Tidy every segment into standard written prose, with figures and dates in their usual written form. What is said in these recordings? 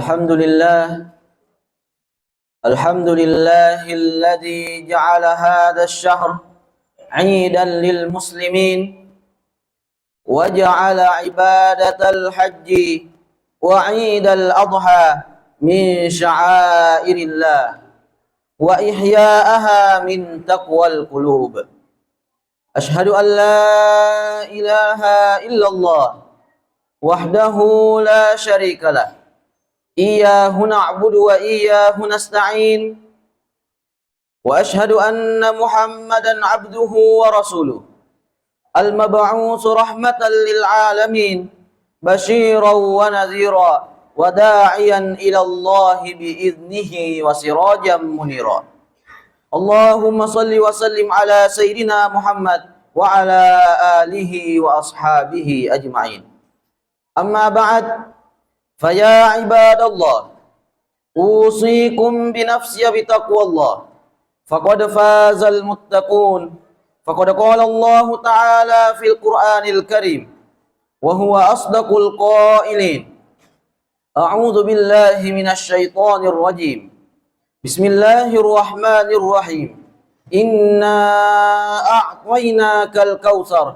الحمد لله الحمد لله الذي جعل هذا الشهر عيدا للمسلمين وجعل عبادة الحج وعيد الأضحى من شعائر الله وإحياءها من تقوى القلوب. أشهد أن لا إله إلا الله وحده لا شريك له إياه نعبد وإياه نستعين وأشهد أن محمدا عبده ورسوله المبعوث رحمة للعالمين بشيرا ونذيرا وداعيا إلى الله بإذنه وسراجا منيرا. اللهم صل وسلم على سيدنا محمد وعلى آله وأصحابه أجمعين. أما بعد فيا عباد الله أوصيكم بنفسي بتقوى الله فقد فاز المتقون. فقد قال الله تعالى في القرآن الكريم وهو أصدق القائلين: أعوذ بالله من الشيطان الرجيم. بسم الله الرحمن الرحيم. إنا أعطيناك الكوثر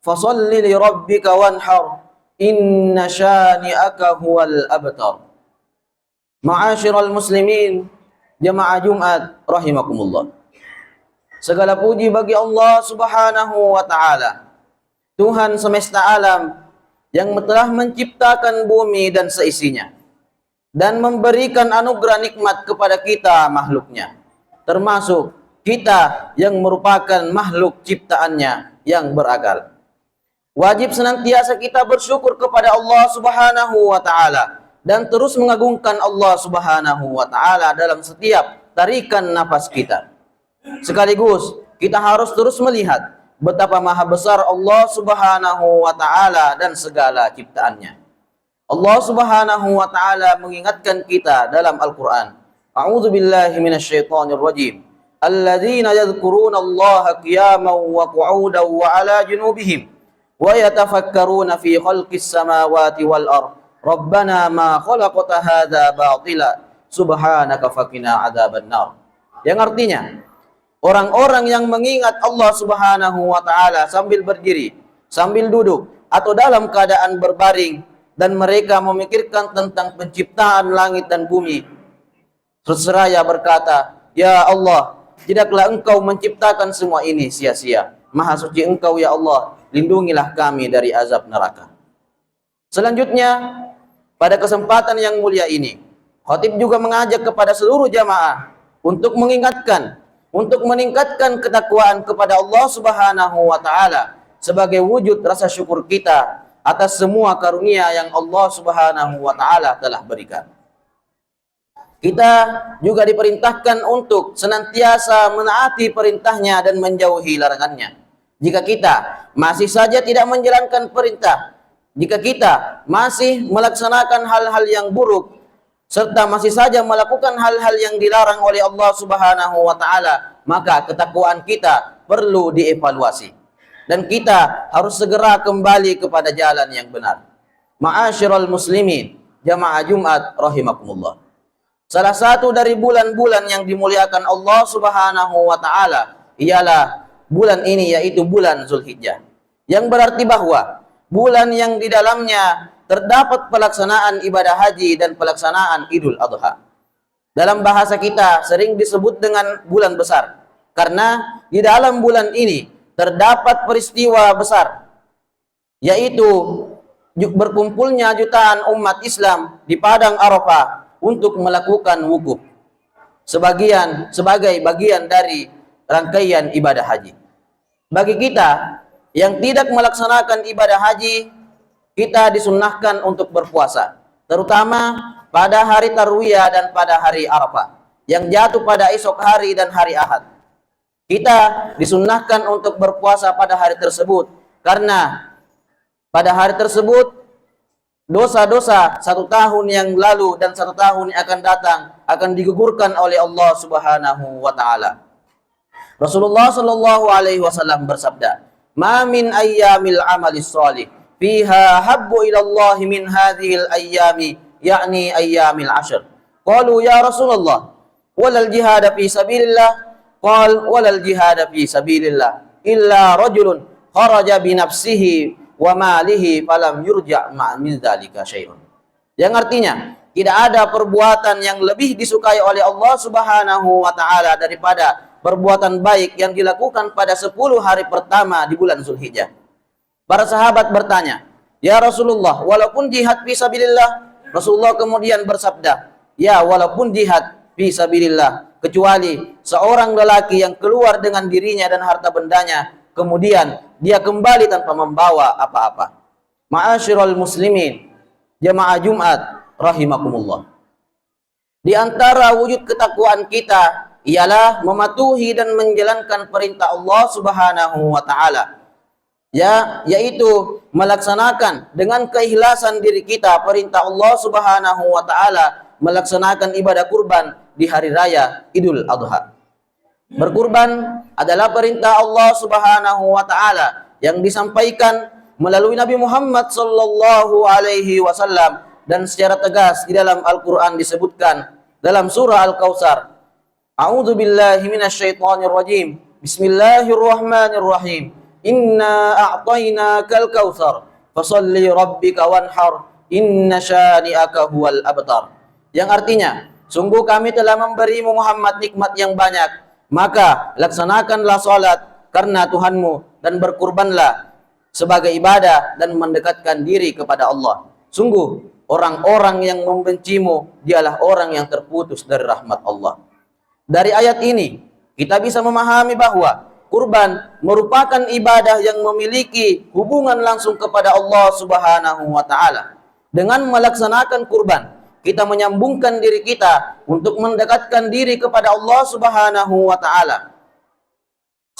فصل لربك وانحر إن شانئك هو الأبتر. Ma'asyiral muslimin, jamaah Jumat rahimakumullah. Segala puji bagi Allah Subhanahu wa taala, Tuhan semesta alam yang telah menciptakan bumi dan seisinya dan memberikan anugerah nikmat kepada kita makhluknya, termasuk kita yang merupakan makhluk ciptaannya yang berakal. Wajib senantiasa kita bersyukur kepada Allah Subhanahu wa taala dan terus mengagungkan Allah Subhanahu wa taala dalam setiap tarikan nafas kita. Sekaligus kita harus terus melihat betapa maha besar Allah Subhanahu wa taala dan segala ciptaannya. Allah Subhanahu wa taala mengingatkan kita dalam Al-Qur'an. A'udzu billahi minasyaitonir rajim. Alladzina yadhkuruna Allaha qiyaman wa qu'udan wa 'ala junubihim wa yatafakkaruna fi khalqis samawati wal ardh. Rabbana ma khalaqta hadza batila subhanaka faqina adzabannar. Yang artinya, orang-orang yang mengingat Allah Subhanahu wa taala sambil berdiri, sambil duduk atau dalam keadaan berbaring dan mereka memikirkan tentang penciptaan langit dan bumi, seraya berkata, "Ya Allah, tidaklah Engkau menciptakan semua ini sia-sia. Maha suci Engkau ya Allah, lindungilah kami dari azab neraka." Selanjutnya, pada kesempatan yang mulia ini, khatib juga mengajak kepada seluruh jamaah untuk meningkatkan ketakwaan kepada Allah Subhanahu wa taala sebagai wujud rasa syukur kita atas semua karunia yang Allah Subhanahu wa taala telah berikan. Kita juga diperintahkan untuk senantiasa menaati perintahnya dan menjauhi larangannya. Jika kita masih saja tidak menjalankan perintah, jika kita masih melaksanakan hal-hal yang buruk, serta masih saja melakukan hal-hal yang dilarang oleh Allah Subhanahu wa taala, maka ketakwaan kita perlu dievaluasi dan kita harus segera kembali kepada jalan yang benar. Ma'asyiral muslimin, jamaah Jumat rahimakumullah. Salah satu dari bulan-bulan yang dimuliakan Allah Subhanahu wa taala ialah bulan ini, yaitu bulan Zulhijjah, yang berarti bahwa bulan yang di dalamnya terdapat pelaksanaan ibadah haji dan pelaksanaan Idul Adha. Dalam bahasa kita sering disebut dengan bulan besar, karena di dalam bulan ini terdapat peristiwa besar, yaitu berkumpulnya jutaan umat Islam di padang Arafah untuk melakukan wukuf sebagai bagian dari rangkaian ibadah haji. Bagi kita yang tidak melaksanakan ibadah haji, kita disunnahkan untuk berpuasa, terutama pada hari Tarwiyah dan pada hari Arafah yang jatuh pada esok hari dan hari Ahad. Kita disunnahkan untuk berpuasa pada hari tersebut karena pada hari tersebut dosa-dosa 1 tahun yang lalu dan 1 tahun yang akan datang akan digugurkan oleh Allah Subhanahu wa taala. Rasulullah sallallahu alaihi wasallam bersabda, "Ma min ayyamil amalis shalih fiha habbu ila Allah min hadhil ayyami yakni ayyamil ashr. Qalu ya Rasulullah, walal jihad fi sabilillah? Qal walal jihad fi sabilillah illa rajulun kharaja bi nafsihi wa malihi falam yurja' min dzalika syai'un. Yang artinya, tidak ada perbuatan yang lebih disukai oleh Allah Subhanahu wa taala daripada perbuatan baik yang dilakukan pada 10 hari pertama di bulan Zulhijjah. Para sahabat bertanya, "Ya Rasulullah, walaupun jihad fi sabilillah?" Rasulullah kemudian bersabda, "Ya, walaupun jihad fi sabilillah, kecuali seorang lelaki yang keluar dengan dirinya dan harta bendanya, kemudian dia kembali tanpa membawa apa-apa." Ma'asyiral muslimin, jamaah Jumat rahimakumullah. Di antara wujud ketakwaan kita ialah mematuhi dan menjalankan perintah Allah Subhanahu wa taala. Yaitu melaksanakan dengan keikhlasan diri kita perintah Allah Subhanahu wa taala, melaksanakan ibadah kurban di hari raya Idul Adha. Berkurban adalah perintah Allah Subhanahu wa taala yang disampaikan melalui Nabi Muhammad sallallahu alaihi wasallam, dan secara tegas di dalam Al-Qur'an disebutkan dalam surah Al-Kautsar. A'udzu billahi minasyaitonir rajim. Bismillahirrahmanirrahim. Inna a'tainakal kautsar fasholli rabbika wanhar inna syani'aka huwal abtar. Yang artinya, sungguh kami telah memberimu Muhammad nikmat yang banyak, maka laksanakanlah salat karena Tuhanmu dan berkurbanlah sebagai ibadah dan mendekatkan diri kepada Allah. Sungguh orang-orang yang membencimu dialah orang yang terputus dari rahmat Allah. Dari ayat ini kita bisa memahami bahwa kurban merupakan ibadah yang memiliki hubungan langsung kepada Allah Subhanahu wa taala. Dengan melaksanakan kurban, kita menyambungkan diri kita untuk mendekatkan diri kepada Allah Subhanahu wa taala.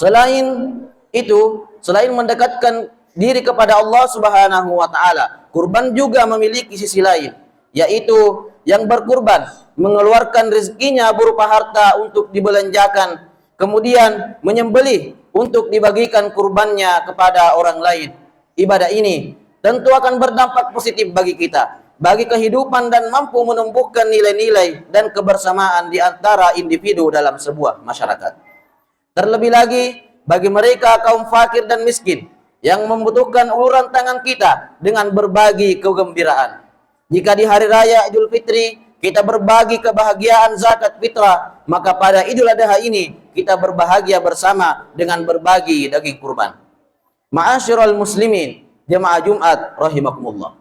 Selain itu, selain mendekatkan diri kepada Allah Subhanahu wa taala, kurban juga memiliki sisi lain, yaitu yang berkurban mengeluarkan rezekinya berupa harta untuk dibelanjakan, kemudian menyembelih untuk dibagikan kurbannya kepada orang lain. Ibadah ini tentu akan berdampak positif bagi kita, bagi kehidupan, dan mampu menumbuhkan nilai-nilai dan kebersamaan di antara individu dalam sebuah masyarakat. Terlebih lagi bagi mereka kaum fakir dan miskin yang membutuhkan uluran tangan kita dengan berbagi kegembiraan. Jika di hari raya Idul Fitri kita berbagi kebahagiaan zakat fitrah, maka pada Idul Adha ini kita berbahagia bersama dengan berbagi daging kurban. Ma'asyiral muslimin, jemaah Jumat rahimakumullah.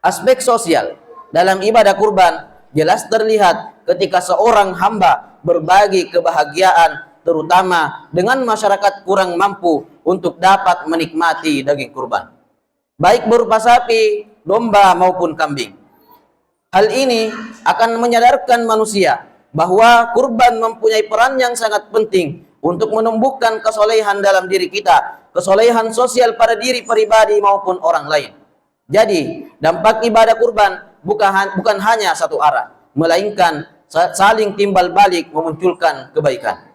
Aspek sosial dalam ibadah kurban jelas terlihat ketika seorang hamba berbagi kebahagiaan, terutama dengan masyarakat kurang mampu untuk dapat menikmati daging kurban, baik berupa sapi, domba maupun kambing. Hal ini akan menyadarkan manusia bahwa kurban mempunyai peran yang sangat penting untuk menumbuhkan kesolehan dalam diri kita, kesolehan sosial pada diri pribadi maupun orang lain. Jadi, dampak ibadah kurban bukan hanya satu arah, melainkan saling timbal balik memunculkan kebaikan.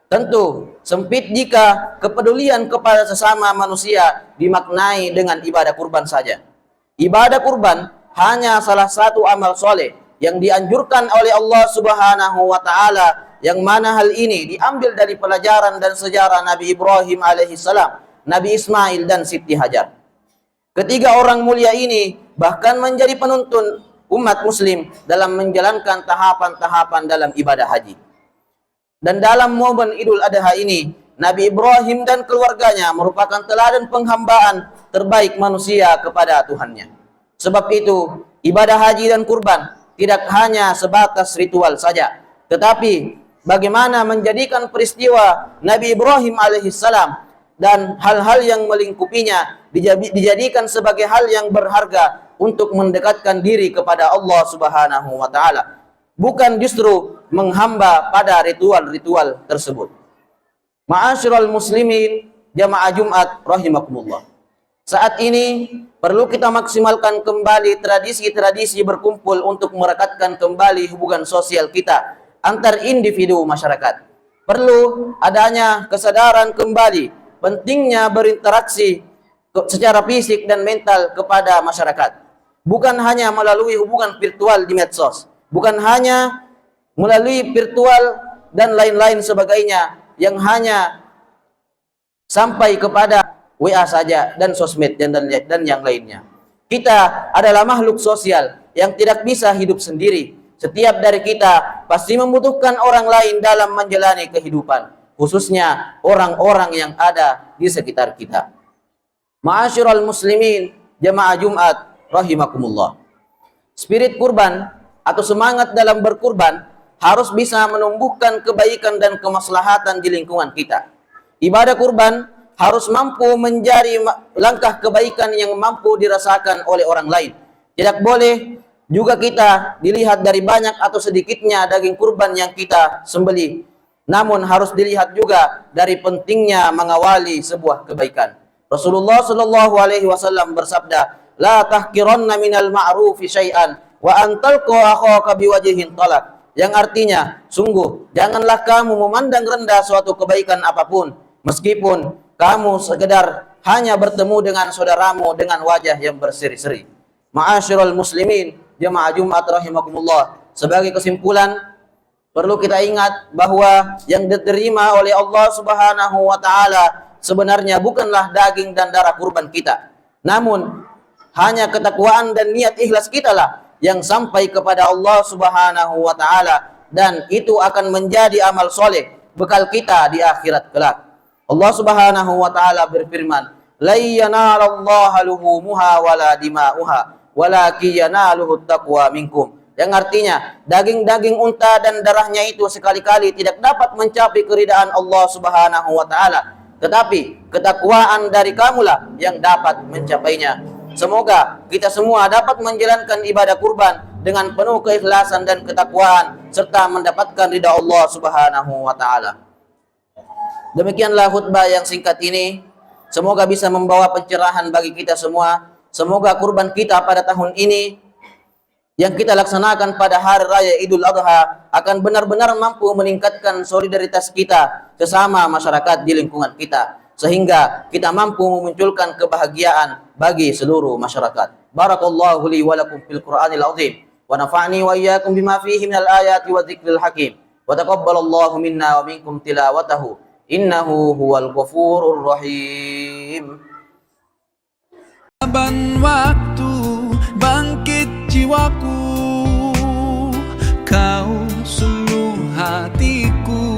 Tentu sempit jika kepedulian kepada sesama manusia dimaknai dengan ibadah kurban saja. Ibadah kurban hanya salah satu amal soleh yang dianjurkan oleh Allah Subhanahu wa taala, yang mana hal ini diambil dari pelajaran dan sejarah Nabi Ibrahim alaihissalam, Nabi Ismail, dan Siti Hajar. Ketiga orang mulia ini bahkan menjadi penuntun umat muslim dalam menjalankan tahapan-tahapan dalam ibadah haji. Dan dalam momen Idul Adha ini, Nabi Ibrahim dan keluarganya merupakan teladan penghambaan terbaik manusia kepada Tuhannya. Sebab itu, ibadah haji dan kurban tidak hanya sebatas ritual saja, tetapi bagaimana menjadikan peristiwa Nabi Ibrahim alaihissalam dan hal-hal yang melingkupinya dijadikan sebagai hal yang berharga untuk mendekatkan diri kepada Allah Subhanahu wa taala, bukan justru menghamba pada ritual-ritual tersebut. Ma'asyiral muslimin, jamaah Jumat rahimakumullah. Saat ini perlu kita maksimalkan kembali tradisi-tradisi berkumpul untuk merekatkan kembali hubungan sosial kita antar individu masyarakat. Perlu adanya kesadaran kembali pentingnya berinteraksi secara fisik dan mental kepada masyarakat. bukan hanya melalui hubungan virtual di medsos, bukan hanya melalui virtual dan lain-lain sebagainya yang hanya sampai kepada WA saja dan sosmed dan yang lainnya. Kita adalah makhluk sosial yang tidak bisa hidup sendiri. Setiap dari kita pasti membutuhkan orang lain dalam menjalani kehidupan, khususnya orang-orang yang ada di sekitar kita. Ma'asyiral muslimin, jamaah Jumat rahimakumullah. Spirit kurban atau semangat dalam berkurban harus bisa menumbuhkan kebaikan dan kemaslahatan di lingkungan kita. Ibadah kurban harus mampu menjadi langkah kebaikan yang mampu dirasakan oleh orang lain. Tidak boleh juga kita dilihat dari banyak atau sedikitnya daging kurban yang kita sembelih. Namun harus dilihat juga dari pentingnya mengawali sebuah kebaikan. Rasulullah sallallahu alaihi wasallam bersabda, "La tahqiranna minal ma'rufi syai'an wa antalqa akhaka biwajhin talaq." Yang artinya, sungguh janganlah kamu memandang rendah suatu kebaikan apapun, meskipun kamu sekedar hanya bertemu dengan saudaramu dengan wajah yang berseri-seri. Ma'asyiral muslimin, jamaah Jumat rahimakumullah. Sebagai kesimpulan, perlu kita ingat bahwa yang diterima oleh Allah Subhanahu wa taala sebenarnya bukanlah daging dan darah kurban kita. Namun, hanya ketakwaan dan niat ikhlas kita lah yang sampai kepada Allah Subhanahu wa taala, dan itu akan menjadi amal soleh bekal kita di akhirat kelak. Allah Subhanahu wa taala berfirman, "La yanalallaha luhumuha wala dima'uha, walakin yanaluhu taqwa minkum." Yang artinya, daging-daging unta dan darahnya itu sekali-kali tidak dapat mencapai keridaan Allah Subhanahu wa taala, tetapi ketakwaan dari kamulah yang dapat mencapainya. Semoga kita semua dapat menjalankan ibadah kurban dengan penuh keikhlasan dan ketakwaan serta mendapatkan ridha Allah Subhanahu wa taala. Demikianlah khutbah yang singkat ini. Semoga bisa membawa pencerahan bagi kita semua. Semoga kurban kita pada tahun ini yang kita laksanakan pada hari raya Idul Adha akan benar-benar mampu meningkatkan solidaritas kita sesama masyarakat di lingkungan kita, sehingga kita mampu memunculkan kebahagiaan bagi seluruh masyarakat. Barakallahu li wa lakum fil Qur'anil azim wa nafa'ni wa iyyakum bima fihi minal ayati wa dzikril hakim wa taqabbalallahu minna wa minkum tilawatahu innahu huwal ghafurur rahim. Waktu bangkit jiwaku, kau sungguh hatiku.